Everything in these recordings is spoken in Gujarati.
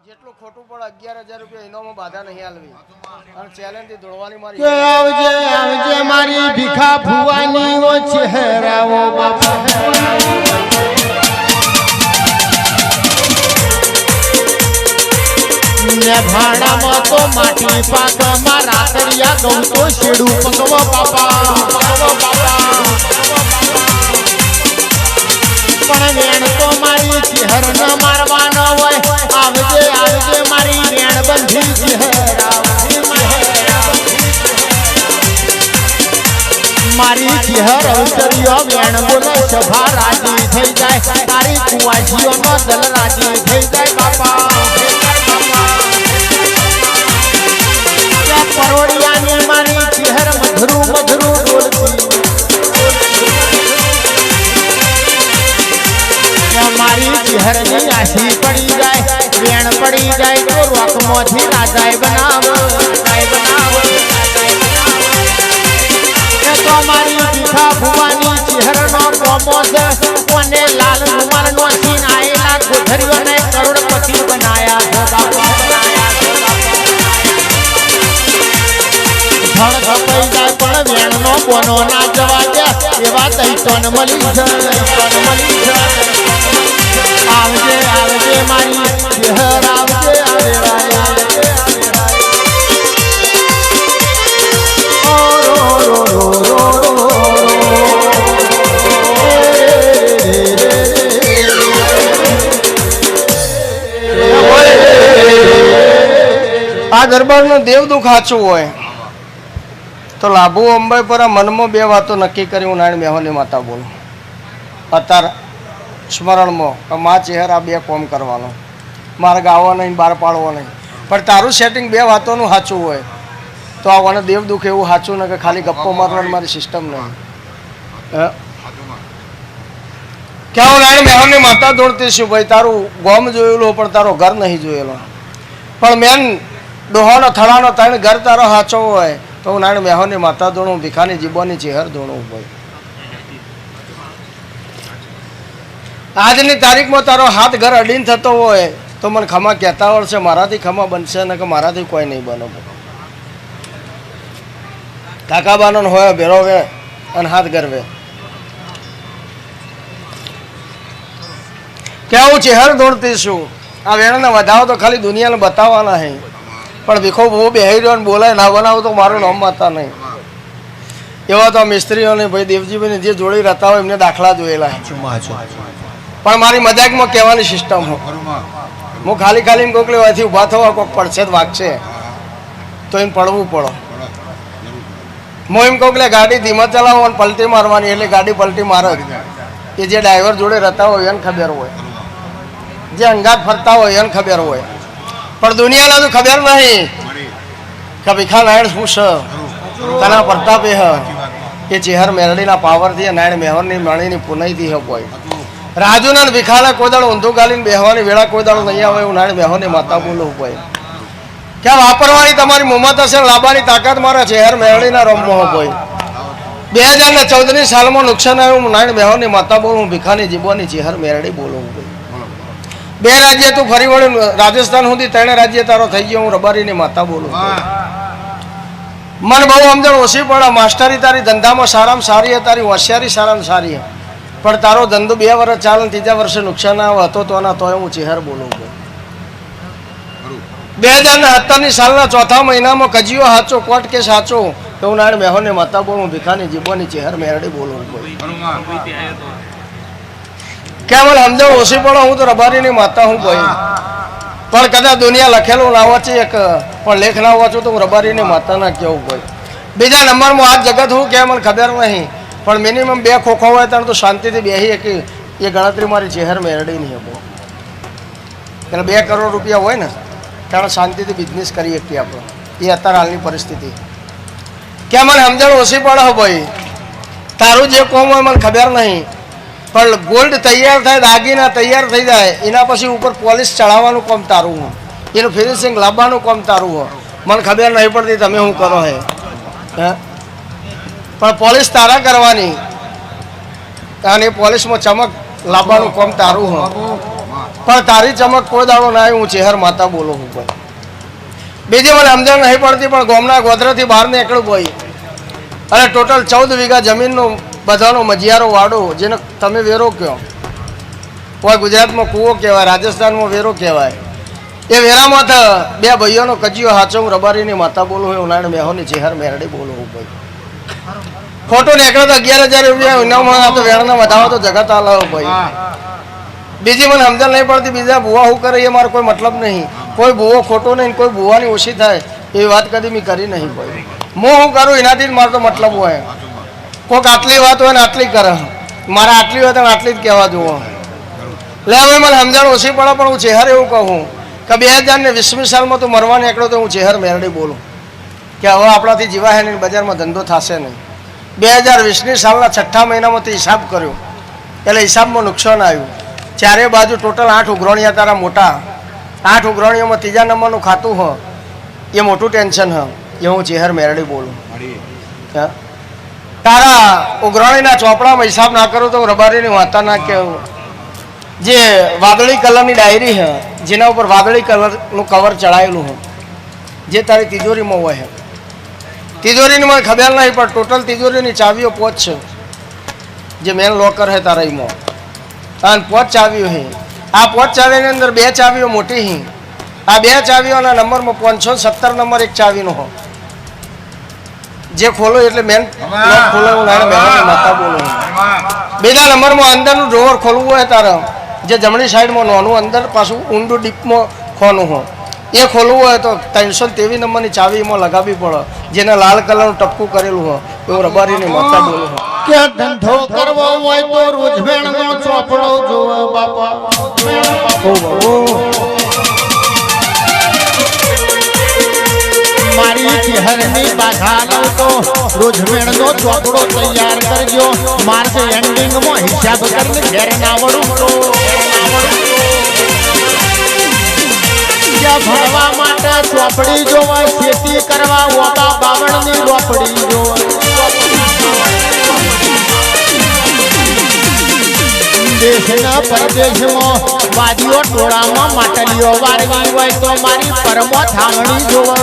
જેટલું ખોટું પણ 11,000 રૂપિયા ઇનામમાં બાધા નહીં આલવી અને ચેલેન્જ થી દોડવાની મારી કે આવજે આવજે મારી ભીખા ભુવાની ઓ ચહેરાઓ બાપા ને ભાડામાં તો માટી પાકમાં રાતડિયા ગૌ તો શેડું પકવો બાપા પણ વેણ તો મારી ચહેર ન મારવાનો હોય આવજે આવજે મારી વેણ બંધી ચહેર મારી ચહેર અવતરિયો વેણ બોલે સભા રાજી થઈ જાય તારી કુવાજીઓનો દલ રાજી થઈ જાય બાપા પરોડિયાની મારી ચહેર મધરું મધરું બોલતી મારી ચહેરની આશી પડી જાય વેણ પડી જાય તો રોકમાંથી રાજાએ બનાવો તો મારી ભીખા ભુવાની ચહેરનો કોમો છે કોને લાલ રૂમાલનો સીન આયેલા ગોધરીઓને કરોડપતિ બનાયા છે બાપા ધણ ધપાઈ જાય પણ વેણનો બોનો ના જવા દે એવા દૈતોન મળી છે આવજે આવજે મારી ચહેર આવજે આ દરબારનું દેવ દુઃખ સાચું હોય તો લાભુ અંબાઈ પર મનમાં બે વાતો નક્કી કરી હું નારાયણ મેહોની માતા બોલું અત્યારે સ્મરણમાં મા ચહેરા બે કોમ કરવાનો મારે ગાવો નહીં બહાર પાડવો નહીં પણ તારું સેટિંગ બે વાતોનું સાચું હોય તો આવાને દેવ દુઃખ એવું સાચું ને કે ખાલી ગપ્પો મારવાની મારી સિસ્ટમ નહીં ક્યાં હું નારાયણ મેહોની માતા દોડતી છું ભાઈ તારું ગોમ જોયેલું પણ તારો ઘર નહીં જોયેલો પણ મેન ડોહાનો થડાનો ત્રણ ઘર તારો સાચો હોય તો હું નારાયણ મેહોની માતા દોડું ભીખાની જીબોની ચહેર દોડું ભાઈ આજની તારીખમાં તારો હાથ ઘર અડીને થતો હોય તો મને ખમા કહેતા આવડશે મારાથી ખમા બનશે ને કે મારાથી કોઈ નહીં બનો કાકાબાનો હોય ભેરો વે અને હાથ ગરવે કેવું ચહેર દોડતી છું આ વેણને વધાવો તો ખાલી દુનિયાને બતાવવાના હે પણ ભીખો બહુ બેહી રહ્યો ને બોલાય ના બનાવો તો મારું નામ માતા નહીં એવા તો મિસ્ત્રીઓને ભાઈ દેવજીભાઈને જે જોડી રહેતા હોય એમને દાખલા જોયેલા પણ મારી મજાકમાં કહેવાની સિસ્ટમ હું ખાલી ખાલી કોક લેવાથી ઊભા થવા કોક પડશે વાગશે તો એમ પડવું પડો હું એમ કોક લે ગાડી ધીમા ચલાવો અને પલટી મારવાની એટલે ગાડી પલટી મારે એ જે ડ્રાઈવર જોડે રહેતા હોય એને ખબર હોય જે અંગાત ફરતા હોય એને ખબર હોય પણ દુનિયાને તો ખબર નહીં કે ભીખા નારાયણ શું છે તના પ્રતાપે હ એ ચહેર મેરડીના પાવરથી નારાયણ મેહરની મણીની પુનઈથી હ કોઈ રાજુના ભીખાને કોઈ દાડો ઊંધું ગાલીને બેહવાની વેળા કોઈ દાડો નહીં આવે એવું નારાયણ મેહોની માતા બોલવું હોય ક્યાં વાપરવાની તમારી મુમત હશે લાંબાની તાકાત મારા ચહેર મેરડીના રમવો હોય 2014ની સાલમાં નુકસાન આવ્યું નારાયણ મેહોની માતા બોલું ભીખાની જીબોની ચહેર મેરડી બોલવું હોય બે રાજ્ય તું ફરી વળ્યું રાજસ્થાન સુધી 3 રાજ્ય તારો થઈ ગયો હું રબારીની માતા બોલું મન બહુ સમજણ ઓછી પડે માસ્ટરી તારી ધંધામાં સારામાં સારી તારી હોશિયારી સારામાં સારી પણ તારો ધંધો 2 વર્ષ ચાલે 3જા વર્ષે નુકસાન આવે હતો તો ના તોય હું ચહેર બોલું 2017ની સાલના 4થા મહિનામાં કજીયો સાચો કોર્ટ કેસ સાચો તો હું નારાયણ મેહોની માતા બોલું ભીખાની જીબોની ચહેર મેરડી બોલું કેમ સમજણ ઓછી પડે હું તો રબારીની માતા હું ભાઈ પણ કદાચ દુનિયા લખેલું ના વાંચી એક પણ લેખ ના વાંચું તો હું રબારીની માતા ના કેવું ભાઈ બીજા નંબરમાં આ જગત હું કે મને ખબર નહીં પણ મિનિમમ 2 ખોખો હોય ત્યારે તો શાંતિથી બેસી કે એ ગણતરી મારી ચહેર મેરડી નહીં હતો એટલે 2 કરોડ રૂપિયા હોય ને ત્યારે શાંતિથી બિઝનેસ કરી શકીએ આપણે એ અત્યારે હાલની પરિસ્થિતિ ક્યાં મને સમજણ ઓછી પડે ભાઈ તારું જે કોમ હોય મને ખબર નહીં પણ ગોલ્ડ તૈયાર થાય દાગીના તૈયાર થઈ જાય એના પછી ઉપર પોલિશ ચડાવવાનું કામ તારું હોય એનું ફિનિશિંગ લાવવાનું કામ તારું હોય મને ખબર નહીં પડતી તમે શું કરો હે પણ પોલિશ તારા કરવાની અને પોલિશમાં ચમક લાવવાનું કામ તારું હોય પણ તારી ચમક કોઈ દાડો ના આવી, હું ચેહર માતા બોલું હું ભાઈ. બીજી મને સમજણ નહીં પડતી, પણ ગામના ગોધરાથી બહાર નીકળ્યું ભાઈ, અને ટોટલ 14 વીઘા જમીનનો બધાનો મજિયારો વાડો, જેને તમે વેરો કહો. કોઈ ગુજરાતમાં કૂવો કહેવાય, રાજસ્થાનમાં વેરો કહેવાય. એ વેરામાં તો બે ભાઈઓનો કજિયો હાચો હું રબારીની માતા બોલું હું, ઉનાળી મેહોની ચેહર મેરડી બોલું હું ભાઈ. ખોટું નીકળે તો 11,000 રૂપિયા ઇનામમાં, આ તો વેણના વધાવો તો જગત આલાવો ભાઈ. બીજી મને સમજણ નહીં પડતી, બીજા ભૂવા શું કરે એ મારો કોઈ મતલબ નહીં. કોઈ ભૂવો ખોટો નહીં, કોઈ ભૂવાની ઓછી થાય એવી વાત કદી મેં કરી નહીં ભાઈ. હું શું કરું એનાથી જ મારો તો મતલબ હોય. કોઈક આટલી વાત હોય ને આટલી કરે, મારે આટલી હોય તો આટલી જ કહેવા જુઓ. લે હવે મને સમજણ ઓછી પડે, પણ હું ચેહર એવું કહું કે 2020 સાલમાં તો મરવા નીકળ્યો તો હું ચેહર મેરડી બોલું કે હવે આપણાથી જીવાય નહીં, બજારમાં ધંધો થશે નહીં. 2020 સાલના 6 મહિનામાંથી હિસાબ કર્યો એટલે હિસાબમાં નુકસાન આવ્યું. ચારે બાજુ ટોટલ 8 ઉઘરાણીયા તારા મોટા, 8 ઉઘરાણીઓમાં 3જા નંબરનું ખાતું હ, એ મોટું ટેન્શન હ. એ હું ચેહર મેરડી બોલું. તારા ઉઘરાણીના ચોપડામાં હિસાબ ના કરું તો રબારીની વાતા ના કહેવું. જે વાદળી કલરની ડાયરી છે, જેના ઉપર વાદળી કલરનું કવર ચડાયેલું હોય, જે તારી તિજોરીમાં હોય છે. તિજોરીની મને ખબર નહીં, પણ ટોટલ તિજોરીની ચાવીઓ 5 છે, જે મેન લોકર છે તારા એમાં, અને 5 ચાવીઓ છે. આ 5 ચાવીની અંદર 2 ચાવીઓ મોટી છે. આ 2 ચાવીઓના નંબરમાં 517 નંબર એક ચાવીનો હોય, જે ખોલો એટલે મેન લોક ખોલાવું ના મેળવવાની માતા બોલું. બીજા નંબરમાં અંદરનું ડ્રોવર ખોલવું હોય તારે, જે જમણી સાઈડમાં નાનું અંદર પાછું ઊંડું ડીપમાં ખોનું હોય, એ ખોલવું હોય તો 323 નંબરની ચાવી એમાં લગાવવી પડે, જેને લાલ કલરનું ટપકું કરેલું હોય. એવું રબારીની માતા બોલું હોય. કે ધંધો કરવો હોય તો રોજવેણનો ચોપડો જોવો બાપા. મારી ચેહરની બાધા લઉં તો રોજવેણનો ચોપડો તૈયાર કરજો. માર્ચ એન્ડિંગમાં હિસાબ કરીને ઘેર ના વળું તો ભણવા માટે ચોપડી જોવા, ખેતી કરવા ઓબા બાવળની રોપડી જોવા. દેશના પરદેશમાં વાદીઓ ટોળામાં માટલીઓ વારવી હોય તો મારી પરમો થાવણી જોવા.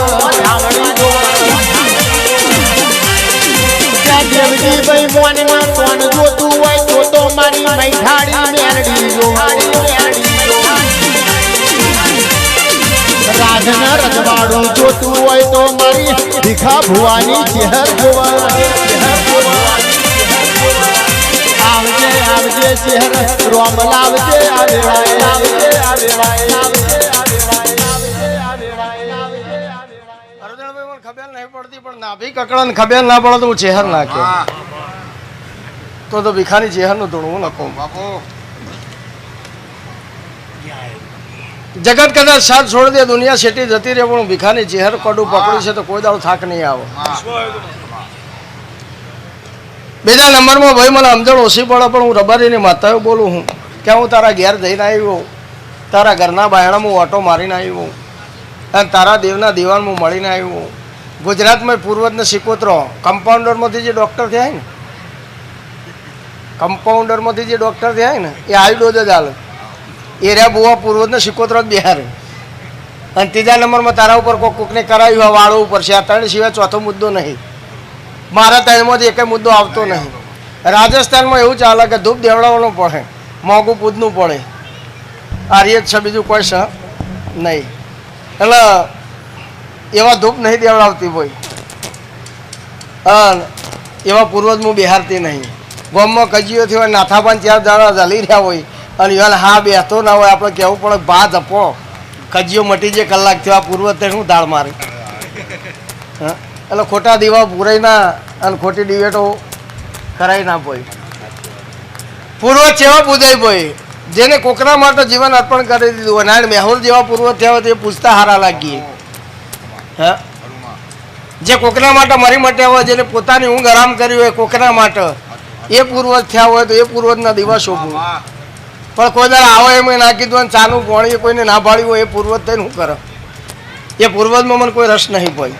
દેવજીભાઈ મોનના કોણ જોતું હોય તો મારી મૈઠાડી મેરડી જોવા. રાજના રજવાડું જોતું હોય તો મારી ભીખા ભુવાની ચેહર જોવા. આવજે આવજે ચેહર રોમ લાવજે, આવે અરજણભાઈ મને ખબર નહીં પડતી, પણ નાભી કકડાને ખબર ના પડે તો હું ચેહર ના કહું. તો ભીખાની ચેહરનું ધૂણવું ન કહું. જગત કદાચ સાથ છોડી દે, દુનિયા શેટી જતી રહે, પણ ભીખાની ચેહર કડું પકડ્યું છે તો કોઈ દાડો થાક નહીં આવે. બીજા નંબરમાં ભાઈ મને સમજણ ઓછી પડે, પણ હું રબારીની માતાઓ બોલું હું કે હું તારા ઘેર જઈને આવ્યો, તારા ઘરના બાયણામાં ઓટો મારીને આવ્યો, અને તારા દેવના દિવાનમાં મળીને આવ્યો. ગુજરાતમાં પૂર્વજને સિકોતરો કમ્પાઉન્ડરમાંથી જે ડૉક્ટર થયા ને, કમ્પાઉન્ડરમાંથી જે ડૉક્ટર થયા ને, એ હાઈ ડોઝ જ હાલે. એરિયા બુવા પૂર્વજને સિકોતરો જ બિહારે. અને 3જા નંબરમાં તારા ઉપર કોકને કરાવ્યું હોય વાળો ઉપર છે. આ 3 સિવાય ચોથો મુદ્દો નહીં. મારા 3માંથી એક મુદ્દો આવતો નહીં. રાજસ્થાનમાં એવું ચાલે કે ધૂપ દેવડાવવાનું પડે, મોંઘું પૂજનું પડે, આ રીત છે, બીજું કોઈ છે નહીં. એટલે એવા ધૂપ નહીં દેવડાવતી હોય, અને એવા પૂર્વજ હું બિહારતી નહીં. ગામમાં કજીઓથી હોય, નાથાબાન 4 દાડા ચાલી રહ્યા હોય, અને ઈવન હા બેસતો ના હોય, આપણે કહેવું પડે ભા જપો કજીઓ મટી જે કલાક થયો, આ પૂર્વજ તે શું દાળ મારી. હા, એટલે ખોટા દીવા પૂરાઈ ના અને ખોટી ડિવેટો કરાઈ ના પોઈ. પૂર્વજ જેવા પૂજાઈ પોઈ, જેને કોકરા માટે જીવન અર્પણ કરી દીધું. નારાયણ મેહુર જેવા પૂર્વજ થયા હોય તે પૂછતા હારા લાગીએ. હા, જે કોકરા માટે મરી મટ્યા હોય, જેને પોતાની ઊંઘ આરામ કરી હોય કોકરા માટે, એ પૂર્વજ થયા હોય તો એ પૂર્વજના દિવસ શોભું. પણ કોઈ દર આવો એમ ના કીધું, ચાનું પોણી કોઈને ના પાડ્યું હોય, એ પૂર્વજ થઈને શું કરે? એ પૂર્વજમાં મને કોઈ રસ નહીં પોઈ.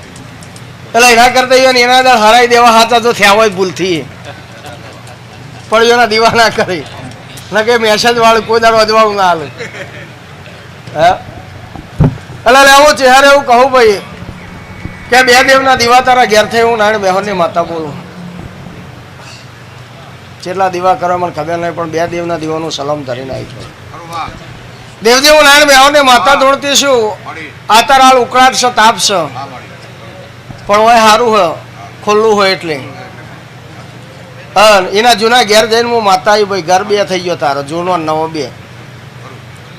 એટલે એના કરતા એના દર હરાઈ દેવા હાથા તો થયા હોય ભૂલથી, પણ એના દીવા ના કરી. ના કે મેસેજ વાળું કોઈ દાડો અજવાળું ના હાલે. હે એટલે લેવું ચહેરે એવું કહું ભાઈ કે બે દેવના દીવા તારા ઘેર થઈ હું નારાયણ બેહોરની માતા બોલું. કેટલા દીવા કરવા મને ખબર નહીં, પણ બે દેવના દીવાનું સલામ ધરીને આવી છું. દેવજી હું નારાયણ બેહોરની માતા ધોળતી છું. આતર હાલ ઉકળાટ છે, તાપ છે, પણ હોય સારું હોય, ખુલ્લું હોય એટલે. એના જૂના ઘેર જઈને હું માતા આવી ભાઈ ઘર બે થઈ ગયો તારો, જૂનો નવો બે.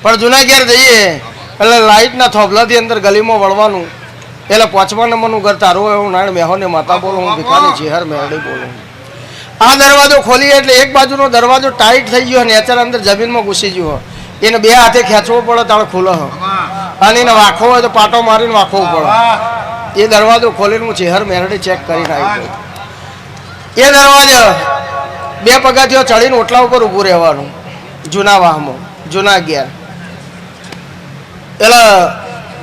પણ જૂના ઘેર જઈએ એટલે લાઇટના થોભલાથી અંદર ગલીમાં વળવાનું, એટલે 5મા નંબરનું ઘર તારું હોય. હું નારાયણ બેહોની માતા બોલું, હું ભીખાની ચેહર મેરડી બોલું. આ દરવાજો ખોલીએ એટલે એક બાજુનો દરવાજો ટાઈટ થઈ ગયો, નેચર અંદર જમીનમાં ઘૂસી ગયો. એને બે હાથે ખેંચવો પડે તારે ખુલ્લો, અને એને વાંખવો હોય તો પાટો મારીને વાંખવો પડે. એ દરવાજો ખોલીને હું ચેહર મેરડી ચેક કરીને આવી. એ દરવાજો 2 પગથિયા ચડીને ઓટલા ઉપર ઊભું રહેવાનું, જૂના વાહમાં, જૂના ઘેર. એટલે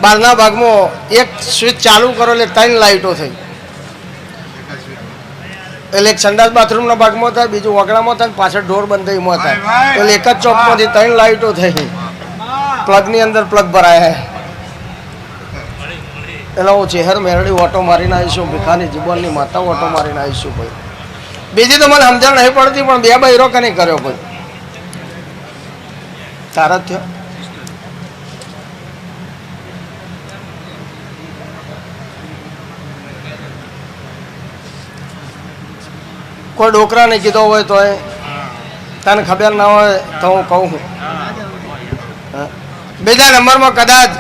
બહારના ભાગમાં એક સ્વિચ ચાલુ કરો એટલે 3 લાઇટો થઈ. એટલે એક સંડાસ બાથરૂમના ભાગમાં થાય, બીજું વગડામાં થાય, પાછળ ઢોર બંધાઈમાં થાય. એટલે એક જ ચોકમાંથી 3 લાઇટો થઈ. પ્લગની અંદર પ્લગ ભરાય. એટલે હું ચેહર મેરડી ઓટો મારીને આવીશું, ભીખાની જીવનની માતા ઓટો મારીને આવીશું ભાઈ. બીજી તો મને સમજણ નહીં પડતી, પણ 2 બૈરો કને કર્યો ભાઈ તારા થયો. કોઈ ડોકરાને કીધો હોય તો તને ખબર ના હોય તો હું કહું. બીજા નંબરમાં કદાચ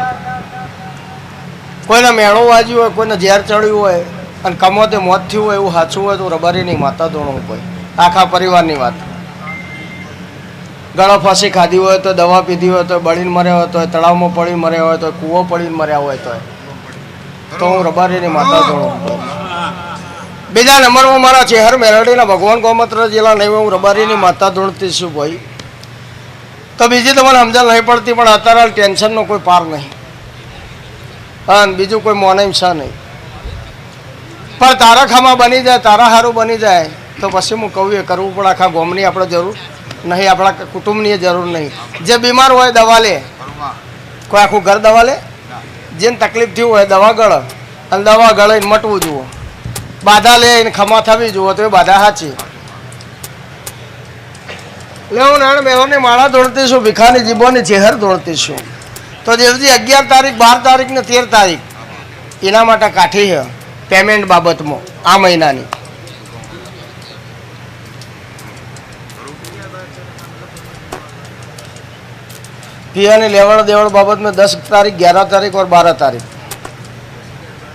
કોઈને મેળો વાજ્યું હોય, કોઈને ઝેર ચડ્યું હોય અને કમોતે મોત થયું હોય એવું સાચું હોય તો રબારીની માતા ધોણું કોઈ આખા પરિવારની વાત. ગળો ફાંસી ખાધી હોય તો, દવા પીધી હોય તો, બળીને મર્યા હોય તો, તળાવમાં પડીને મર્યા હોય તો, કૂવો પડીને મર્યા હોય તો હું રબારીની માતા ધોણું. બીજા નંબરમાં મારા ચેહર મેરડીના ભગવાન ગોમત્ર જિલ્લા નહીં, હું રબારીની માતા ધૂણતી છું ભાઈ. તો બીજી તો મને સમજણ નહીં પડતી, પણ અત્યારે ટેન્શનનો કોઈ પાર નહીં, અને બીજું કોઈ મોનેમ છે નહીં. પણ તારા ખામાં બની જાય, તારા હારું બની જાય તો પછી હું કહું એ કરવું પડે. આખા ગામની આપણે જરૂર નહીં, આપણા કુટુંબની જરૂર નહીં. જે બીમાર હોય દવા લે, કોઈ આખું ઘર દવા લે. જેને તકલીફ થયું હોય દવા ગળ, અને દવા ગળીને મટવું જુઓ. બાધા લે એને ખમા થવી જુઓ તો એ બાધા સાચી. એટલે હું નારાયણ બેહોની માળા દોડતી છું, ભીખાની જીભોની ચેહર દોડતી છું. તો દેવજી 11 તારીખ, 12 તારીખ ને 13 તારીખ એના માટે કાઠી છે પેમેન્ટ બાબતમાં આ મહિનાની. पियानी लेवड़ देवड़ बाबत में 10 तारीख 11 तारीख और 12 तारीख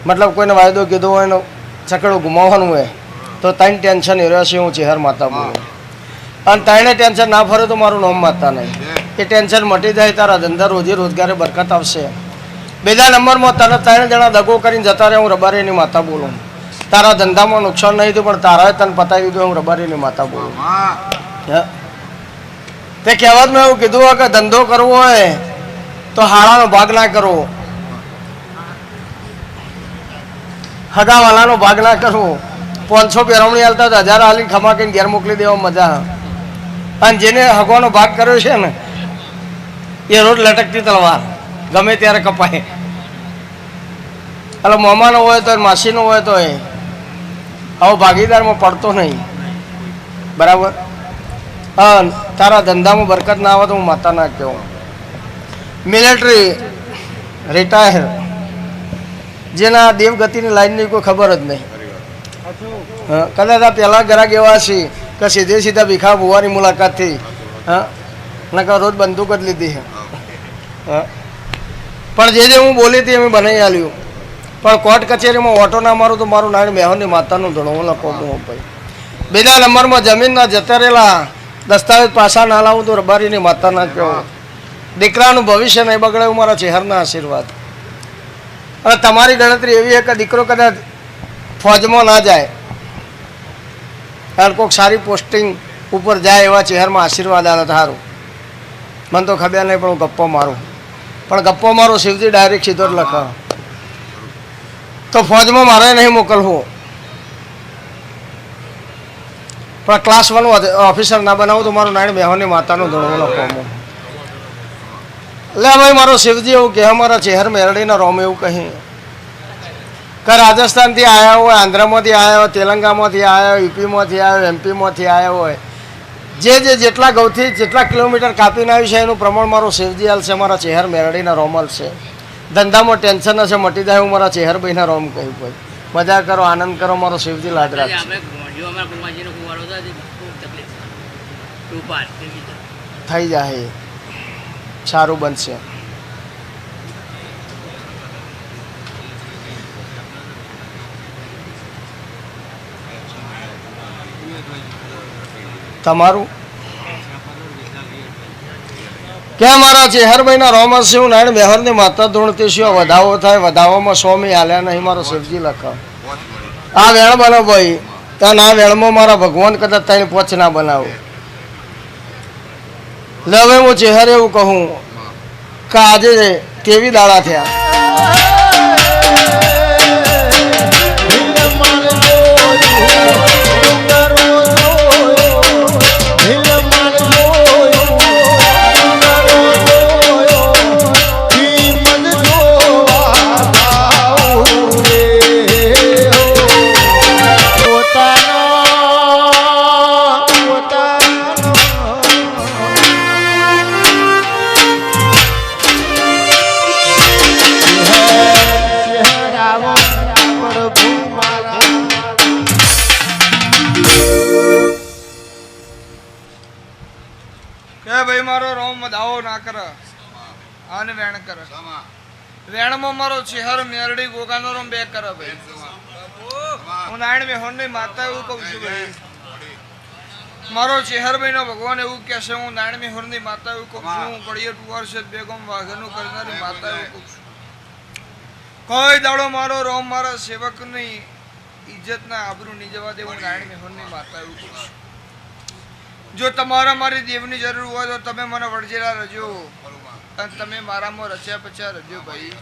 मतलब कोई ने वायदो कीधो हो छकड़ो घुमावવાનું હોય તો ત્રણ ટેન્શન એ રહેશે. હું ચેહર માતા બોલું અને ત્રણે ટેન્શન ના ફરે તો મારું નામ માતા નહીં. એ ટેન્શન મટી જાય, તારા ધંધા રોજી રોજગારે બરકત આવશે. બીજા નંબરમાં તને 3 જણા દગો કરીને જતા રહે, હું રબારીની માતા બોલું. તારા ધંધામાં નુકસાન નહીં થયું, પણ તારાએ તને પતાવી દીધું, હું રબારીની માતા બોલું. તે કહેવતમાં એવું કીધું હોય કે ધંધો કરવો હોય તો હાળાનો ભાગ ના કરવો, હગાવાલાનો ભાગ ના કરવો. 500 પેરવણી હાલતા તો 1000 હાલીને ખમા કહીને ઘેર મોકલી દેવા મજા. અને જેને હગવાનો ભાગ કર્યો છે ને એ રોજ લટકતી તલવાર ગમે ત્યારે કપાય. એટલે મામાનો હોય તો માસીનો હોય તો એ આવો ભાગીદારમાં પડતો નહીં. બરાબર. હા, તારા ધંધામાં બરકત ના આવે તો હું માતા ના કહું. મિલિટરી રિટાયર જેના દેવગતિની લાઈનની કોઈ ખબર જ નહીં. કદાચ આ પહેલાં ગ્રાહક એવા છે કે સીધે સીધા ભીખા ભુવાની મુલાકાત થઈ. હા, નકર રોજ બંદૂક જ લીધી છે. પણ જે હું બોલી હતી એમ બનાવી આલ્યું. પણ કોર્ટ કચેરીમાં ઓટો ના મારું તો મારું નારાયણ બેહોની માતાનું ધણું લખો ભાઈ. બીજા નંબરમાં જમીનના જતા રહેલા દસ્તાવેજ પાછા ના લાવું તો રબારીની માતા ના કહો. દીકરાનું ભવિષ્ય નહીં બગડે એવું મારા ચેહરના આશીર્વાદ. અને તમારી ગણતરી એવી છે કે દીકરો કદાચ ફોજમાં ના જાય અને કોઈક સારી પોસ્ટિંગ ઉપર જાય એવા ચેહરમાં આશીર્વાદ આવે સારું. મને તો ખબર નહીં, પણ હું ગપ્પો મારું. પણ ગપ્પો મારો શિવજી ડાયરેક્ટ સીધો જ લખા. તો ફોજમાં મારે નહીં મોકલવું, પણ ક્લાસ 1 ઓફિસર ના બનાવું તો મારું નારાયણ બેહોની માતાનું ધણું લખવાનું. એટલે ભાઈ મારો શિવજી એવું કહે, અમારા ચહેર મેરડીના રોમ એવું કહે કે રાજસ્થાનથી આવ્યા હોય, આંધ્રમાંથી આવ્યા હોય, તેલંગાણામાંથી આવ્યા હોય, યુપીમાંથી આવ્યા હોય, એમપીમાંથી આવ્યા હોય, જેટલા ગૌથી જેટલા કિલોમીટર કાપીને આવ્યું છે એનું પ્રમાણ મારો શિવજી હાલ છે, મારા ચહેર મેરડીના રોમલ છે. ધંધામાં ટેન્શન હશે મટી જાય, હું મારા ચહેર ભાઈના રોમ કહ્યું. ભાઈ મજા કરો, આનંદ કરો, મારો શિવજી લાડ રાખશે. થઈ જાય, સારું બનશે. તમારું કે મારા ચેહરભાઈના રોમસ છે, હું નારાયણ મેહરની માતા ધૂણતી છું. વધાવો થાય, વધાવામાં સ્વામી હાલ્યા નહીં, મારો શિવજી લખા. આ વેણ બનો ભાઈ, ત્યાં આ વેણમાં મારા ભગવાન કદાચ તારી પોચ ના બનાવો. એટલે હવે હું ચેહર એવું કહું કે આજે કેવી દાડા થયા. ભાઈ મારો રોમ દાવો ના કરે આને વેણ કરે. વેણમાં મારો ચહેર મેરડી ગોગાનો રોમ બે કરે. ભાઈ હું નારાયણ મેહોરની માતા એવું કહું છું. ભાઈ મારો ચહેર ભાઈ નો ભગવાન એવું કહે છે, હું નારાયણ મેહોરની માતા એવું કહું છું. હું કડિયર ટુવાર છે બેગમ વાઘનું કરનારી માતા એવું કહું છું. કોઈ દાડો મારો રોમ મારા સેવકની ઇજ્જત ના આબરૂ નહીં જવા દે. હું નારાયણ મેહોરની માતા એવું કહું છું. જો તમારા મારી દેવની જરૂર હોય તો તમે મને વળજેલા રજો, અને તમે મારામાં રચ્યા પચ્યા રજો. ભાઈ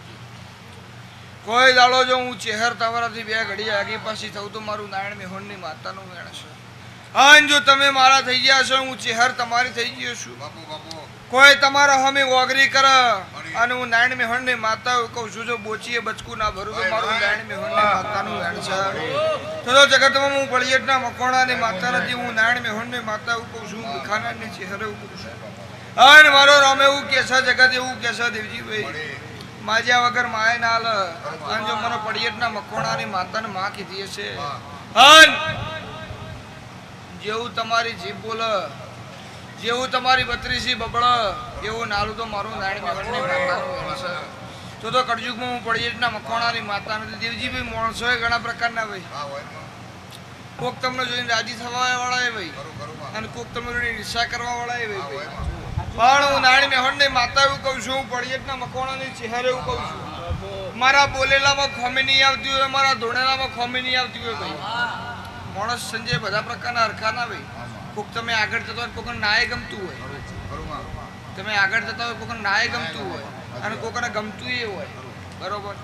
કોઈ દાડો જો હું ચહેર તમારાથી બે ઘડી આગી પાછી થઉં તો મારું નારાયણ મેહોરની માતાનું વેણ છે. અને જો તમે મારા થઈ ગયા છો, હું ચહેર તમારી થઈ ગયો છું. કોઈ તમારા હમે ઓગરી કરે અને હું નારાયણ મેહોરની માતા કહું છું. જો બોચીએ બચકું ના ભરું તો મારું નારાયણ મેહોરની માતાનું વેણ છે. તો જગતમાં હું બળિયટના મકોણાની માતા નથી, હું નારાયણ મેહોરની માતા એવું કહું છું. ભીખાનાની ચહેરે એવું કહું છું. અને મારો રામ એવું કે છે, જગત એવું કે છે, દેવજીભાઈ માજ્યા વગર માય ના લ. અને જો મને બળિયટના મકોણાની માતાને માં કીધી છે, અને જેવું તમારી જીભ બોલે, જેવું તમારી બત્રીસી બબળ, એવું નાલું તો મારું નારાયણ મેહોરની માતાનું છે. તો કળયુગમાં હું બળિયટના મકોણાની માતા નથી. દેવજીભાઈ માણસો ઘણા પ્રકારના ભાઈ. કોક તમને જોઈને રાજી થવા વાળા એ ભાઈ, અને કોક તમને જોઈને ઈર્ષા કરવા વાળા એ ભાઈ. પણ હું નારાયણ મેહોરની માતા એવું કહું છું. હું બળિયટના મકોણાની ચહેરે એવું કહું છું. મારા બોલેલામાં ખોમી નહીં આવતી હોય, મારા ધોણેલામાં ખોમી નહીં આવતી હોય. ભાઈ માણસ સંજય બધા પ્રકારના હરખા ના ભાઈ. કોક તમે આગળ જતા હોય, કોકને નાય ગમતું હોય. તમે આગળ જતા હોય, કોકને નાય ગમતું હોય, અને કોકને ગમતું એ હોય. બરોબર.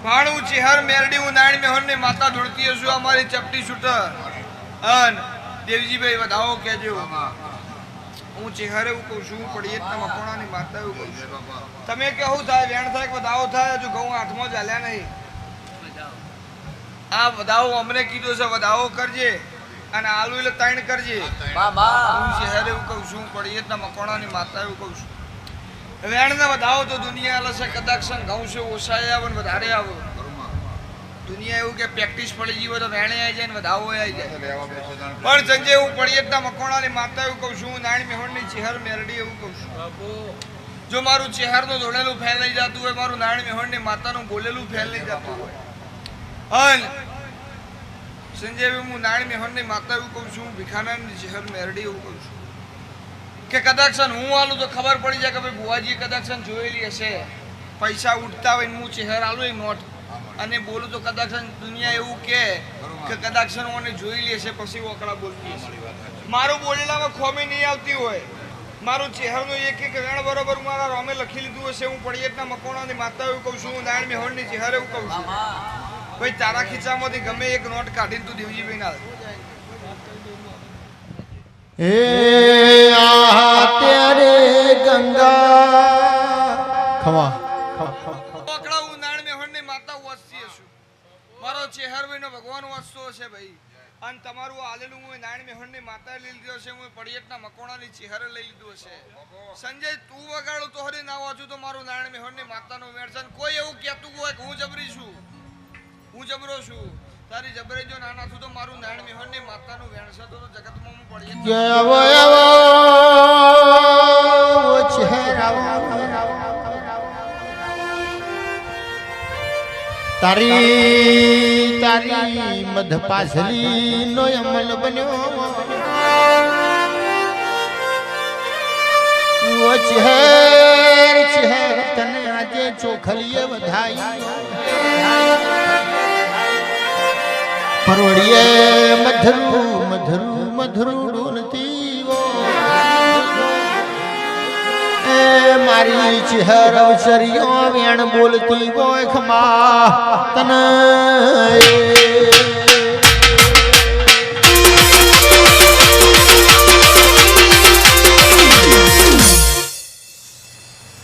પણ હું ચહેર મેરડી, હું નારાયણ મેહોરની માતા ધોળતી હશું. અમારી ચપટી છૂટર અન દેવજીભાઈ વધાવો કહેજો. હું ચહેર એવું કહું છું. પડિયતના મકોણાની માતા એવું કહું છું. તમે કેવું થાય, વેણ થાય કે વધાવો થાય, હજુ ઘઉં હાથમાં જ હાલ્યા નહીં. આ વધાવો અમને કીધું છે, વધાવો કરજે અને આલુ એટલે તાણ કરજે. હું ચહેર એવું કહું છું. પડિયતના મકોણાની માતા એવું કહું છું. વેણને વધાવો તો દુનિયા હાલશે. કદાચ ઘઉં છે ઓછા આવે ને વધારે આવે. દુનિયા એવું કે પ્રેક્ટિસ પડી ગઈ હોય તો વેણે આવી જાય ને વધાવો આવી જાય. પણ સંજય હું પડિયતના મકોણાની માતા એવું કહું છું. નારાયણ મેહોરની ચહેર મેરડી એવું કહું છું. જો મારું ચહેરનું ધોળેલું ફેલ નહીં જતું હોય, મારું નારાયણ મેહોરની માતાનું બોલેલું ફેલ નહીં જતું હોય. અને સંજય હું નારાયણ મેહોરની માતા એવું કહું છું. ભીખાનાની ચહેર મેરડી એવું કહું છું કે કદાચ હું આલું તો ખબર પડી જાય કે ભાઈ બુવાજી કદાચ જોયેલી હશે. પૈસા ઉઠતા હોય હું ચહેર આલું એક નોટ અને બોલું તો કદાચ દુનિયા એવું કે કદાચ મને જોયેલી હશે, પછી ઓકળા બોલતી હશે. મારું બોલેલામાં ખોમી નહીં આવતી હોય, મારું ચહેરનું એક એક વેણ બરોબર મારા રોમે લખી લીધું હશે. હું પડિયતના મકોણાની માતા એવું કહું છું. હું નારાયણ મેહોરની ચહેર એવું કહું છું. ભાઈ તારા ખીચામાંથી ગમે એક નોટ કાઢીને તું દેવજીભાઈ ના હે આ તેરે ગંગા ખમા પકડા હું નાણ મેહોણની માતા વસતી છું. મારો ચેહરભાઈનો ભગવાન વસતો છે ભાઈ. અને તમારું આલેલું હું નાણ મેહોણની માતા લઈ લીધો છે. હું પડિયતના મકોણાની ચેહરે લઈ લીધો છે. સંજય તું વગાડો તો હરી ના વાંચું તો મારું નાણ મેહોણની માતાનો વેણ છે. કોઈ એવું કહેતું હોય કે હું જબરી છું, હું જબરો છું. તારી જબરે જો નાના છું તો મારું નાણ મેહોણની માતાનું વેણ છે. તો જગતમાં હું પડિયત તારી તારી મધ પાછલી નો અમલ બન્યો ઓ ચહેર ચહેર તને આજે ચોખલીએ વધાઈ પરોડીએ મધરું મધરું મધરું ડોલતી વો મારી ચહેર અવસરીઓ વેણ બોલતી હોય ખમા તને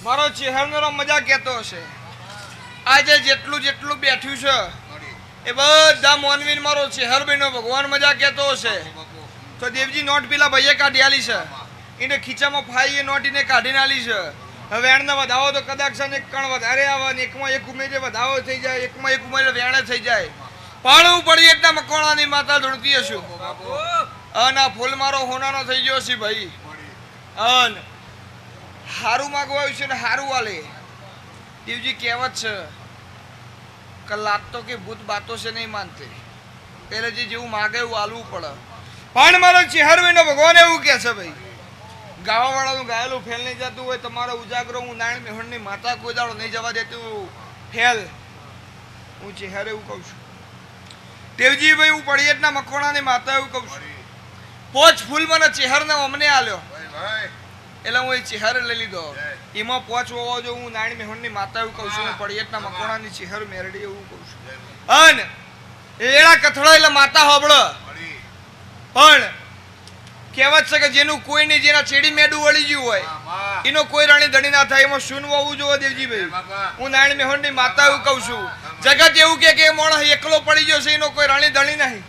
મારો ચહેરનો મજા કહેતો હશે. આજે જેટલું જેટલું બેઠ્યું છે એ બધા મોનવીન મારો ચહેરભાઈનો ભગવાન મજા કહેતો હશે. તો દેવજી નોટ પેલા ભાઈએ કાઢી આલી છે. એને ખીચામાં ફાઈ એ નોટ એને કાઢીને આલી છે. હવે વેણને વધાવો તો કદાચ છે ને કણ વધારે આવે ને એકમાં એક ઉમેરે વધાવો થઈ જાય, એકમાં એક ઉમેરે વેણે થઈ જાય. પાળવું પડી એટલા મકોણાની માતા ધૂણતી હશું. અને આ ફૂલ મારો હોનાનો થઈ ગયો છે ભાઈ. અન હારું માગવાયું છે ને હારું વાલે. દેવજી કહેવત છે કે લાગતો કે ભૂત બાતો છે નહીં માનતે. એટલે જેવું માગે એવું આલવું પડે. પણ મારો ચેહરભાઈનો ભગવાન એવું કહે છે ભાઈ, ગાવા વાળાનું ગાયેલું ફેલ નહીં જતું હોય. તમારો ઉજાગરો હું નારાયણ મેહોણની માતા કોઈ દાડો નહીં જવા દેતું ફેલ. હું ચેહર એવું કહું છું. દેવજી ભાઈ હું પડિયતના મકોણાની માતા એવું કહું છું. પોચ ફૂલ મને ચેહરને અમને આલ્યો એટલે હું એ ચેહર લઈ લીધો. એમાં પોચ હોવો જો હું નારાયણ મેહોણની માતા એવું કહું છું. હું પડિયતના મકોણાની ચેહર મેરડી એવું કહું છું. અને એડા કથળા એટલે માતા હોબળો. પણ કહેવત છે કે જેનું કોઈ નહીં, જેના છેડી મેડું વળી ગયું હોય એનો કોઈ રાણી ધણી ના થાય. એમાં શું હોવું જોઈએ દેવજીભાઈ? હું નારાયણ મેહોણની માતા એવું કહું છું. જગત એવું કે માણસ એકલો પડી ગયો છે, એનો કોઈ રાણી ધણી નહીં,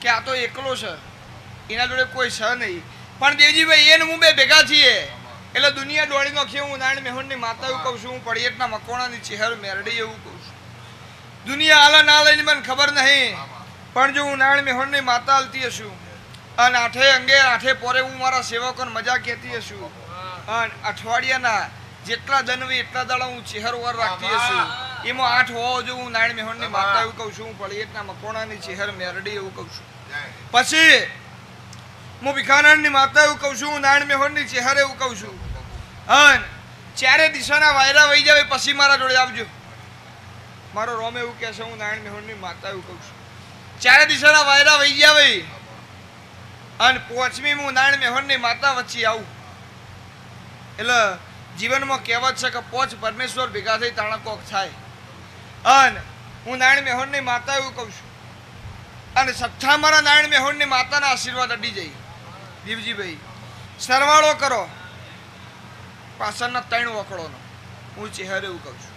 કે આ તો એકલો છે, એના જોડે કોઈ છે નહીં. પણ દેવજીભાઈ એને હું બે ભેગા છીએ એટલે દુનિયા દોડી નાખી. હું નારાયણ મેહોણની માતા એવું કહું છું. હું પડિયતના મકોણાની ચેહર મેરડી એવું કહું છું. દુનિયા આલા ના લઈને મને ખબર નહીં, પણ જો હું નારાયણ મેહોણની માતા હાલતી હશું અને આઠે અંગે આઠે પોરે હું મારા સેવકોને મજા કહેતી હશું. અને અઠવાડિયાના જેટલા દનવી એટલા દાડા હું ચેહર વાર રાખતી હશું. એમાં 8 હોવો જો હું નારાયણ મેહોણની માતા એવું કહું છું. હું પડિયતના મકોણાની ચેહર મેરડી એવું કહું છું. પછી હું ભીખાનંદની માતા એવું કહું છું. હું નારાયણ મેહોણની ચેહર એવું કહું છું. અને ચારે દિશાના વાયરા વહી જાય પછી મારા જોડે આવજો. મારો રોમ એવું કહે છે. હું નારાયણ મેહોણની માતા એવું કહું છું. ચારે દિશાના વાયરા વહી ગયા ભાઈ. અને પોચમી હું નારાયણ મેહોણની માતા વચ્ચે આવું એટલે જીવનમાં કહેવત છે કે પોચ પરમેશ્વર ભેગા થઈ તાણા કોક થાય. અને હું નારાયણ મેહોણની માતા એવું કહું છું. અને સત્તા મારા નારાયણ મેહોણની માતાના આશીર્વાદ અડી જાય. દેવજીભાઈ સરવાળો કરો પાછળના 3 વકડોનો. હું ચેહર એવું કહું છું.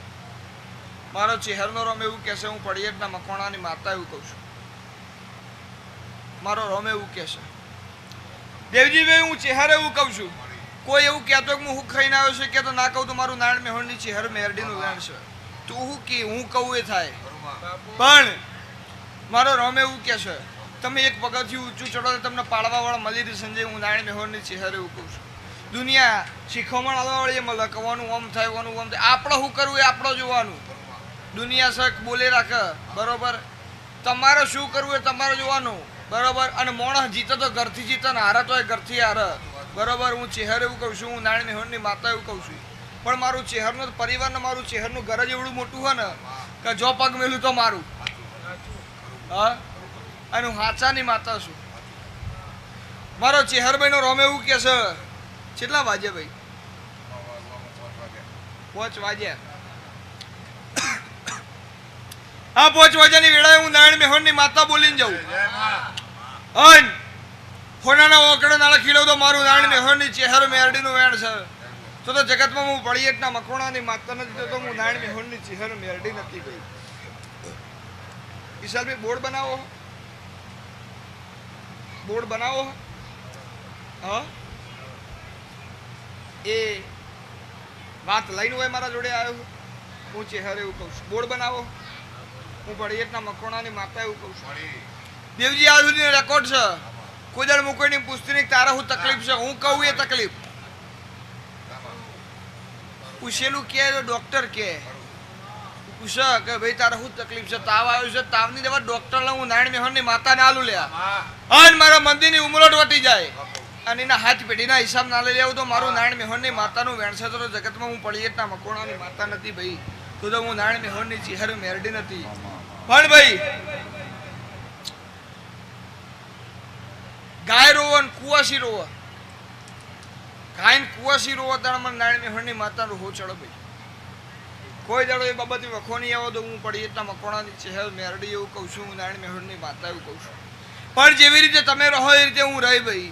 મારો ચેહરનો રોમ એવું કહેશે. હું પડિયતના મકોણાની માતા એવું કહું છું. મારો રોમ એવું કહેશે. દેવજીભાઈ હું ચેહર એવું કહું છું. કોઈ એવું કહેતો કે હું ખાઈને આવ્યો છે કે તો ના કહું તો મારું નારાયણ મેહોણની ચેહર મેરડીનું વેણ છે. તું હું કે હું કહું એ થાય. પણ મારો રોમ એવું કહેશે તમે એક પગથિયું ઊંચું ચડો તો તમને પાડવાવાળા મળી રહી. સંજય હું નારાયણ મેહોણની ચેહર એવું કહું છું. દુનિયા શીખવણ આવવાવાળી એમાં લખવાનું ઓમ થાય ઓમ થાય. આપણે શું કરવું એ આપણે જોવાનું. દુનિયા શક બોલે રાખે બરોબર. તમારે શું કરવું એ તમારે જોવાનું બરોબર. અને માણસ જીતે તો ઘરથી જીતે ને હારે તો એ ઘરથી હારે બરોબર. હું ચેહર એવું કહું છું. હું નારાયણ મેહોણની માતા એવું કહું છું. પણ મારું ચેહરનો પરિવાર ને મારું ચેહરનું ઘર જ એવડું મોટું હોય ને કે જો પગ મેલું તો મારું. હા અને હું હાચાની માતા છું. મારો ચેહરભાઈનો રોમ એવું કે છે. કેટલા વાગ્યા ભાઈ? 5 વાગ્યા. આ 5 વાગ્યાની વેળાએ હું નારાયણ મેહોણની માતા બોલીને જાઉં. હોનાના ઓકડે નાળા ખીડો તો મારું નારાયણ મેહોણની ચેહર મેરડીનું વેણ છે. તો જગતમાં હું પળિયેટના મકોણાની માતા નથી તો હું નારાયણ મેહોણની ચિહર મેરડી નથી ગઈ. વિશાલભાઈ બોર્ડ બનાવો, બોર્ડ બનાવો. હા, એ વાત લઈને હોય મારા જોડે આવ્યો, હું ચેહર એવું કહું છું. બોર્ડ બનાવો, હું પળિયેટના મકોણાની માતા એવું કહું છું. દેવજી આ સુધીનો રેકોર્ડ છે. કોઈ દર મુકોઈની પૂછતી નહીં તારા હું તકલીફ છે, હું કહું એ તકલીફ. પૂછેલું કે ડોક્ટર કે પૂછે કે ભાઈ તારા શું તકલીફ છે, તાવ આવ્યો છે, તાવની દવા ડોક્ટર હું નારાયણ મેહોણની માતાને આલું લ્યા અને મારા મંદિરની ઉમરોટ વટી જાય અને એના હાથ પેઢીના હિસાબ ના લઈ લેવું તો મારું નારાયણ મેહોણની માતાનું વેણસે તો જગતમાં હું પળિયેટના મકોણાની માતા નથી ભાઈ, તો હું નારાયણ મેહોણની ચિહર મેરડી નથી. પણ ભાઈ ગાય રોવો ને કુવાસી રોવો, ગાય ને કુવાસી રોવો તારે મને નારાયણ મેહોણની માતાનું હો ચડો ભાઈ. કોઈ દાડો એ બાબતની વખો નહીં આવો તો હું પળિયેટના મકોણાની ચહેર મેરડી એવું કહું છું, હું નારાયણ મેહોણની માતા એવું કહું છું. પણ જેવી રીતે તમે રહો એ રીતે હું રહી ભાઈ.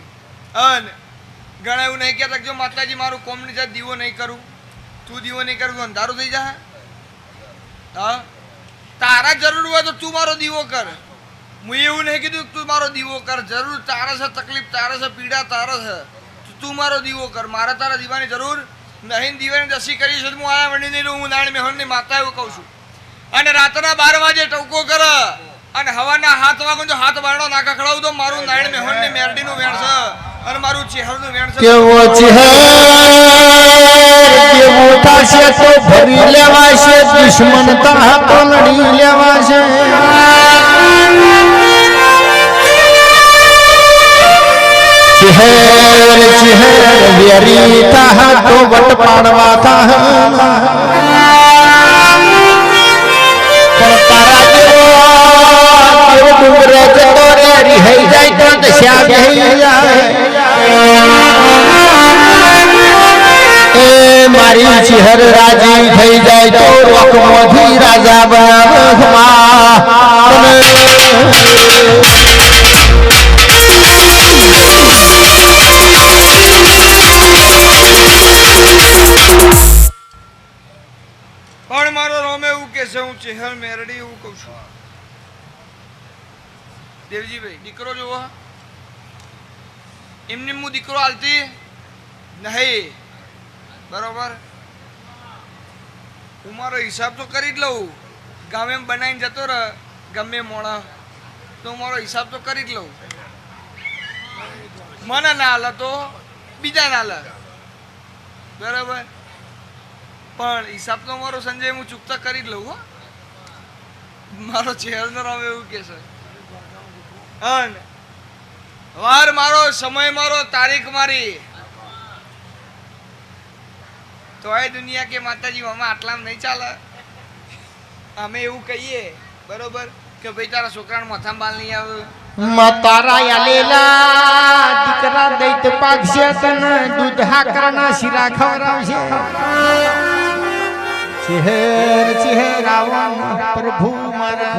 અને ઘણા એવું નહીં કહેતા જો માતાજી મારું કોમની જાત દીવો નહીં કરું, તું દીવો નહીં કરું તો અંધારું થઈ જાય. હા, તારા જરૂર હોય તો તું મારો દીવો કર. હું એવું નહીં કીધું તું મારો દીવો કર, જરૂર તારે છે તકલીફ, તારે છે પીડા, તારે છે તું મારો દીવો કર. મારે તારા દીવાની જરૂર નહીં. દીવાની દસી કરી છે હું આયા વણી નહીં હું નારાયણ મેહોણની માતા એવું કહું છું. અને રાતના 12 વાગે ટવકો કર અને હવાના 7 વાગે જો હાથ બારણો ના કખડાવું તો મારું નારાયણ મેહોણની મેરડીનું વેણ છે અને મારું ચેહરનું વેણ છે. કેવો ચહેર કેવો થાશે તો ભરી લેવાશે, દુશ્મન તા તો લડી લેવાશે. ચહેર ચહેર વેરી તા તો વટ પાડવા તા પણ તારા જેવો ડુંગર જતો રે રહી જાય તો દશા બેહી જાય. એ મારી ચહેર રાજી થઈ જાય તો રોકમાંથી રાજા પણ મારો રોમે એવું કે છે હું ચેહર મેરડી એવું કહું છું. દેવજીભાઈ દીકરો જોવો, એમને હું દીકરો હાલતી નહીં બરોબર. હું મારો હિસાબ તો કરી જ લઉં, ગામે બનાવીને જતો રહે ગમે મોણા તો હું મારો હિસાબ તો કરી જ લઉં. મને ના હાલે તો બીજા ના હાલે બરાબર, પણ હિસાબ તો મારો સંજય હું ચૂકતા કરી જ લઉં. હો, મારો ચહેરો રામ એવું કે છે. અને વાર મારો, સમય મારો, તારીખ મારી, તો એ દુનિયા કે માતાજી આમાં આટલામાં નહીં ચાલે. અમે એવું કહીએ બરોબર કે ભાઈ તારા છોકરાને માથામાં બાલ નહીં આવે, તારા યાલેલા દીકરા દૈત પાકશે તને દૂધ હાકરના શીરા ખવડાવશે. ચહેર ચહેરાવા પ્રભુ મારા.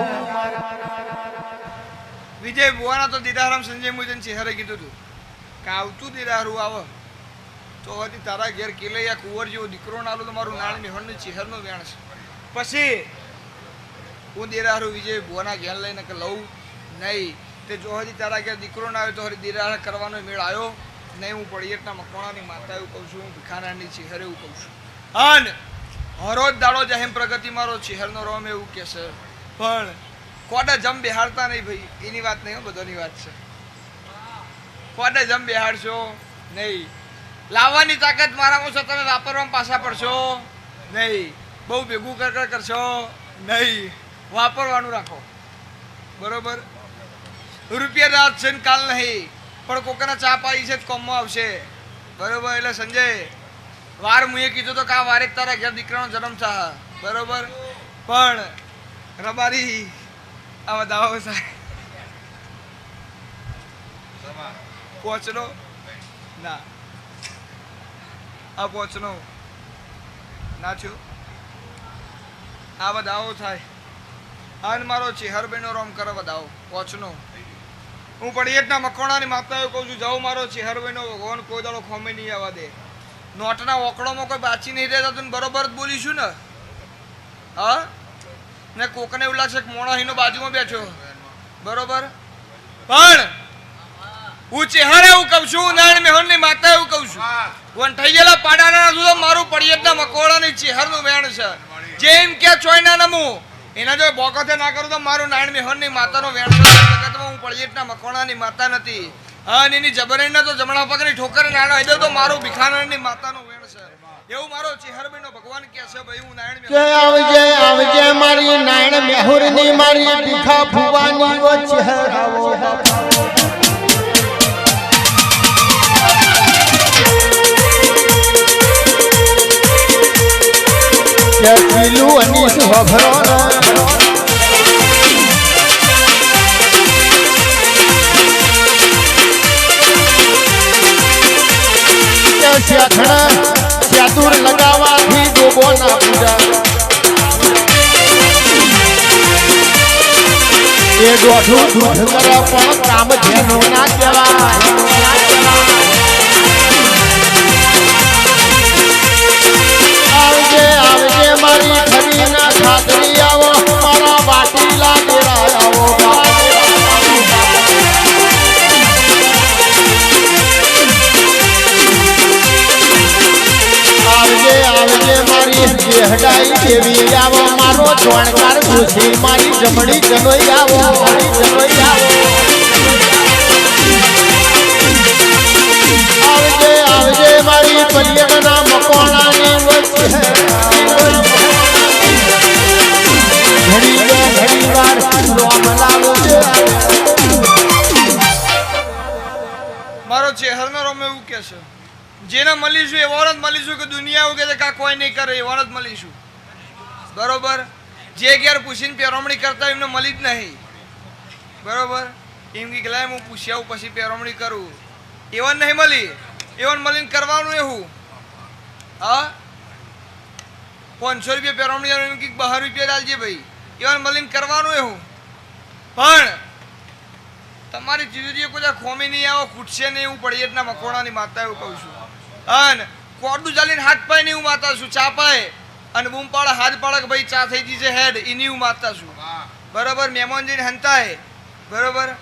વિજય ભુવાના તો દીદારામ સંજય મુજન ચહેરે કીધું હતું કે આવતું દીદારું આવે તો હજી તારા ઘેર કેલૈયા કુંવર જેવો દીકરો ના આલો તો મારું નારાયણ મેહોણની ચહેરનું વેણ છે. પછી હું દીદારું વિજય ભુવાના ઘેર લઈને કે લઉં નહીં તે જો હજી તારા ઘેર દીકરો ના આવ્યો તો હજી દીદાર કરવાનો મેળ આવ્યો નહીં. હું પળિયેટના મકોણાની માતા એવું કહું છું, હું ભિખારાની ચહેર એવું કહું છું. અને હરોજ દાડો જાહેમ પ્રગતિ મારો ચહેરનો રોમ એવું કે છે. પણ કોડે જમ બેહાડતા નહીં ભાઈ, એની વાત નહીં, બધાની વાત છે. કોડે જમ બેહાડશો નહીં, લાવવાની તાકાત મારામાં છે, તમે વાપરવામાં પાછા પડશો નહીં, બહુ ભેગું કરશો નહીં, વાપરવાનું રાખો બરોબર. રૂપિયા રાત છે ને કાલ નહીં, પણ કોકના ચા પાઈ છે કોમમાં આવશે બરોબર. એટલે સંજય વાર મુએ કીધું તો કા વારે તારા ઘેર દીકરાનો જન્મ થાય બરોબર. પણ રબારી આવા દાવા સાહેબ પહોંચનો ના, આ પહોંચનો ના છું, આ બધાઓ થાય. અને મારો ચેહરભાઈનો રોમ કરે બધાઓ પહોંચનો. હું પળિયેટના મકોણાની માતા એવું કહું છું, જાઉં મારો ચેહરભાઈનો ભગવાન કોઈ દાડો ખોમે નહીં આવવા દે. નોટના ઓકળોમાં કોઈ બાચી નહીં રહેતા તું બરોબર જ બોલીશું ને હા ને કોકને એવું લાગશે કે મોણાહીનો બાજુમાં બેઠો બરોબર પણ હું ચેહર એવું કહું છું નારાયણ મેહોરની માતા એવું કહું છું વન થઈ ગયેલા પાડાના તો મારું પડિયતના મકોડાની ચેહરનું વેણ છે જેમ કે ચોયના નમું એના જો બોકતે ના કરું તો મારું નારાયણ મેહોરની માતાનો વેણ છે હું પડિયતના મકોડાની માતા નથી હા એની જબરણીના તો જમણા પગની ઠોકર નાનો હૈદો તો મારું ભિખારણની માતાનો વેણ છે એવું મારો ચેહરબીનો ભગવાન કહે છે ભાઈ હું નારાયણ કે આવજે આવજે મારી નાયણ મેહુરની મારી ભીખા ભુવાની ઓ ચહેરાવો કે પીલું અનીસ વભરો કે શેખણા ચાતુર લગાવાથી ડોબો ના પૂજા એ દોઢું દૂધ કરે પણ કામ જેનું ના કહેવાય આવજે આવજે મારી ખરીના ખાતરી આવો મારા વાટીલા ડેરા આવો આવજે આવજે મારી જેહડાઈ દેવી આવો મારો જોણકાર ખુશી મારી જમણી જનોઈ આવો મારી જનોઈ આવો આવજે આવજે મારી પલ્યના મકોણાની વચ્ચે ઘણી વાર રોમ લાવજે મારો ચેહરનો રોમ એવું કે છે જેને મળીશું એવો જ મળીશું કે દુનિયા એવું કે છે કા કોઈ નહીં કરે એવો જ મળીશું બરોબર જે ઘેર પૂછીને પેરોમણી કરતા એમને મળી જ નહીં બરોબર એમ કે લાય હું પૂછ્યા પછી પેરોમણી કરું એવા નહીં મળી એવન મળીને કરવાનું એવું હા 500 રૂપિયા પેરોમણી એમ કે 12 રૂપિયા ડાલજે ભાઈ એવન મળીને કરવાનું એવું પણ તમારી જીજુજીએ કોઈ ખોમી નહીં આવો ખૂટશે નહીં હું પડિયતના મકોડાની માતા એવું કહું છું અને કોડું ચાલીને હાથ પાય નહીં હું માતા છું ચા પાય અને બૂમ પાડે હાથ પાડે કે ભાઈ ચા થઈ ગઈ છે હેડ એની હું માતા છું બરોબર મહેમાન જઈને હંતાય બરોબર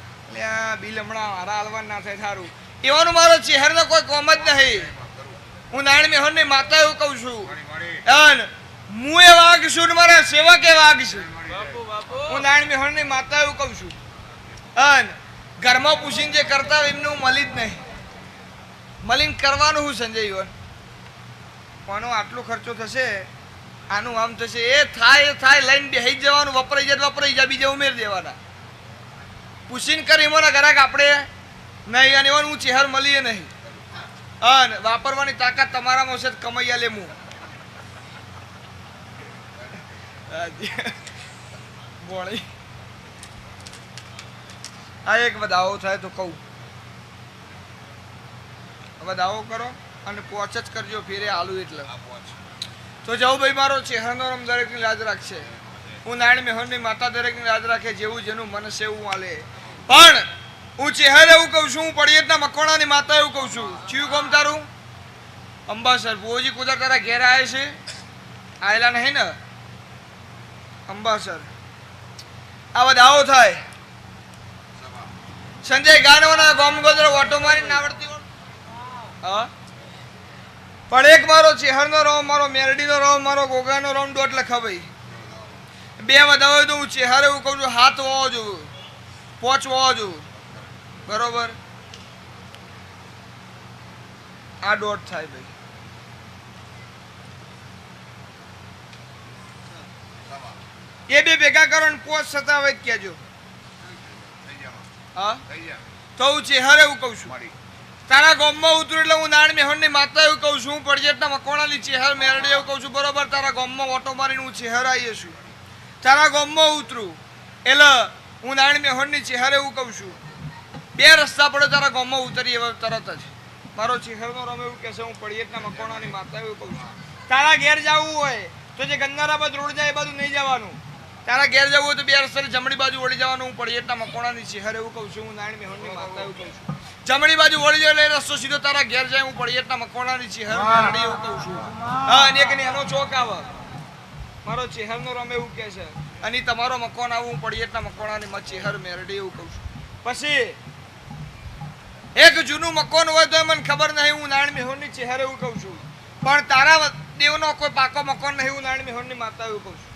બિલ હમણાં હારા હાલવા ના થાય સારું એવાનું મારો ચહેરનો કોઈ કોમ જ નહીં હું નારાયણ મેહોરની માતા એવું કહું છું અને હું એ વાઘ છું ને મારા સેવક એ વાઘ છે હું નારાયણ મેહોરની માતા એવું કહું છું અને ઘરમાં પૂછીને જે કરતા હોય એમને હું મળી જ નહીં મળીને કરવાનું હું સંજય યુવાન કોનો આટલો ખર્ચો થશે આનું આમ થશે એ થાય લઈને બેસી જવાનું વપરાઈ જાય બીજા ઉમેર દેવાના પૂછીને કરી મોના ઘરાક આપણે નહીં અને એવાનું હું ચહેર મળીએ નહીં અને વાપરવાની તાકાત તમારામાં હશે કમૈયા લે હું બોળી આ એક વધાવો થાય તો કહું વધાવો કરો અને પોચ જ કરજો ફેરે આલુ એટલે તો જાઉં ભાઈ મારો ચહેરાનો રમ દરેકની લાજ રાખશે હું નારાયણ મેહોરની માતા દરેકની લાજ રાખે જેવું જેનું મન છે એવું હાલે પણ હું ચહેર એવું કહું છું હું પડિયતના મકોડાની માતા એવું કહું છું ચિયું કોમ તારું અંબાસર ભુવોજી કુદર તારા ઘેર આવે છે આવેલા નહીં ને અંબાસર આ વધાવો થાય સંજય ગાનવાના ગોમ ગોદરો ઓટો મારીને આવડતી હોય હા પણ એક મારો ચેહરનો રોમ મારો મેરડીનો રોમ મારો ગોગાનો રોમ દોટ લખા ભાઈ બે વધાવો તો હું ચેહર એવું કહું છું હાથ હોવો જોવું પોચ હોવો જોવું બરોબર આ દોટ થાય ભાઈ એ બે ભેગા કરો ને પોચ થતા હોય કહેજો હા તો હું ચેહર એવું કહું છું તારા ગામમાં ઉતરું એટલે હું નારાયણ મેહોરની માતા એવું કહું છું હું પડિયતના મકોડાની ચેહર મેરડી એવું કહું છું બરોબર તારા ગામમાં ઓટો મારીને હું ચેહર આવીએ છું તારા ગામમાં ઉતરું એટલે હું નારાયણ મેહોરની ચેહર એવું કહું છું બે રસ્તા પડે તારા ગામમાં ઉતરી એવા તરત જ મારો ચેહરનો રમ એવું કહેશે હું પડિયતના મકોડાની માતા એવું કહું છું તારા ઘેર જવું હોય તો જે ગંગારાબાદ રોડ જાય એ બાજુ નહીં જવાનું તારા ઘેર જવું હોય તો બે રસ્તે જમણી બાજુ વળી જવાનું હું પડિયતના મકોડાની ચેહર એવું કહું છું હું નારાયણ મેહોરની માતા એવું કહું છું જમણી બાજુ વળી જાય એટલે રસ્તો સીધો તારા ઘેર જાય. હું પડિયતના મકવાણાની ચેહર મેરડી એવું કહું છું. હા, અને એક એનો ચોક આવે મારો ચેહરનો રમે એવું કહે છે, અને તમારો મકવાણ આવું હું પડિયતના મકવાણાની ચેહર મેરડી એવું કહું છું. પછી એક જૂનું મકવાણ હોય તો મને ખબર નહીં, હું નારાયણ મેહોરની ચેહર એવું કહું છું. પણ તારા દેવનો કોઈ પાકો મકવાણ નહીં, હું નારાયણ મેહોરની માતા એવું કહું છું.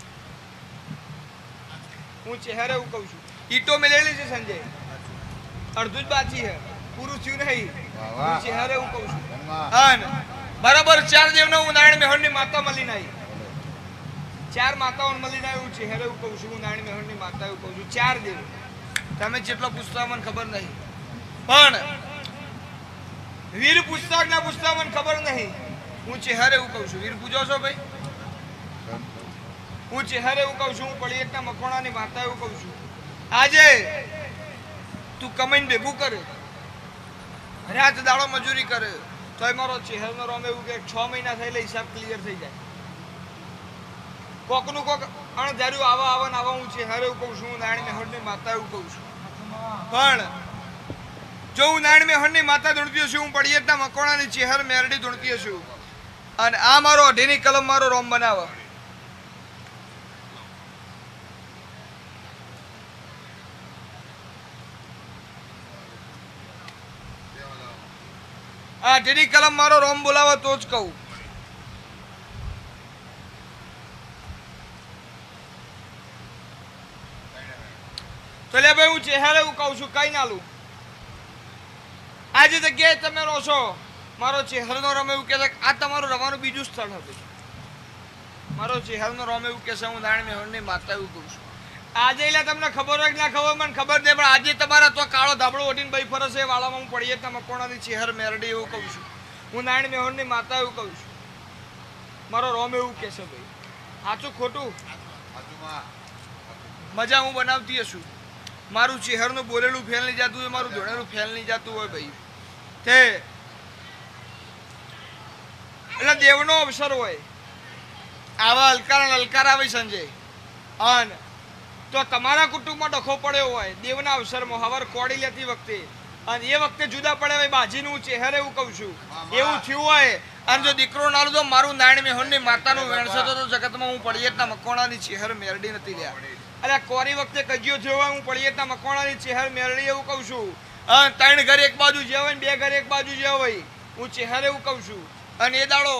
હું ચેહર એવું કહું છું. ઈટો મેલેલી છે સંજય, અડધું જ બાકી છે, પૂરું થયું નહીં. હું ચેહર એવું કહું છું. હા, બરાબર 4 દેવનો હું નારાયણ મેહોરની માતા મળીને આવી. 4 માતાઓને મળીને આવી. હું ચેહર એવું કહું છું. હું નારાયણ મેહોરની માતા એવું કહું છું. 4 દેવ. તમે જેટલો પૂછતા મને ખબર નહીં, પણ વીર પૂછતા ના પૂછતા મને ખબર નહીં. હું ચેહર એવું કહું છું. વીર પૂજો છો ભાઈ? હું ચેહર એવું કહું છું. હું પડિયતના મકવાણાની માતા એવું કહું છું. આજે તું કમાઈને ભેગું કરે, રાત દાડો મજૂરી કરે, તોય મારો ચેહરનો રોમ એવું કે 6 મહિના થયેલા હિસાબ ક્લિયર થઈ જાય. કોકનું કોક અણધાર્યું આવા ને આવા. હું ચેહર એવું કહું છું. હું નારાયણ મેહોરની માતા એવું કહું છું. પણ જો હું નારાયણ મેહોરની માતા ધૂણતી છું, હું પડિયતના મકવાણાની ચેહર મેરડી ધૂણતી છું, અને આ મારો અઢીની કલમ મારો રોમ બનાવે. આ અઢીની કલમ મારો રોમ બોલાવે તો જ કહું. તો લે ભાઈ, હું ચેહર એવું કહું છું. કઈ ના લઉં. આ જે જગ્યાએ તમે રહો છો, મારો ચેહરનો રોમ એવું કહે છે કે આ તમારું રવાનું બીજું સ્થળ હતું. મારો ચેહરનો રોમ એવું કહે છે હું નારાયણ મેહોરની માતા એવું કહું છું. આજે એટલે તમને ખબર હોય કે ના ખબર મને ખબર નહીં, પણ આજે તમારા તો કાળો ધાબળો ઓઢીને ભાઈ ફરસે વાળામાં હું પડિયતના મકવાણાની ચેહર મેરડી એવું કહું છું. હું નારાયણ મેહોરની માતા એવું કહું છું. મારો રોમ એવું કહે છે ભાઈ. સાચું ખોટું? મજા હું બનાવતી હશું. મારું ચેહરનું બોલેલું ફેલ નહીં જતું હોય, મારું ધોળેલું ફેલ નહીં જતું હોય ભાઈ. તે એટલે દેવનો અવસર હોય, આવા અલકાર આવે સંજય, અને તો તમારા કુટુંબમાં ડખો પડ્યો હોય દેવના અવસરમાં હવાર કોડી લેતી વખતે, અને એ વખતે જુદા પડે ભાઈ બાજીનું ચેહર એવું કહું છું. એવું થયું હોય અને જો દીકરો ના લીધો, મારું નારાયણ મેહોરની માતાનું વેણસો તો જગતમાં હું પડિયતના મકવાણાની ચેહર મેરડી નથી લ્યા. અરે કોરી વખતે કજિયો થયો હોય, હું પડિયતના મકવાણાની ચેહર મેરડી એવું કહું છું. 3 ઘર એક બાજુ જે હોય ને 2 ઘર એક બાજુ જે હોય, હું ચેહર એવું કહું છું. અને એ દાડો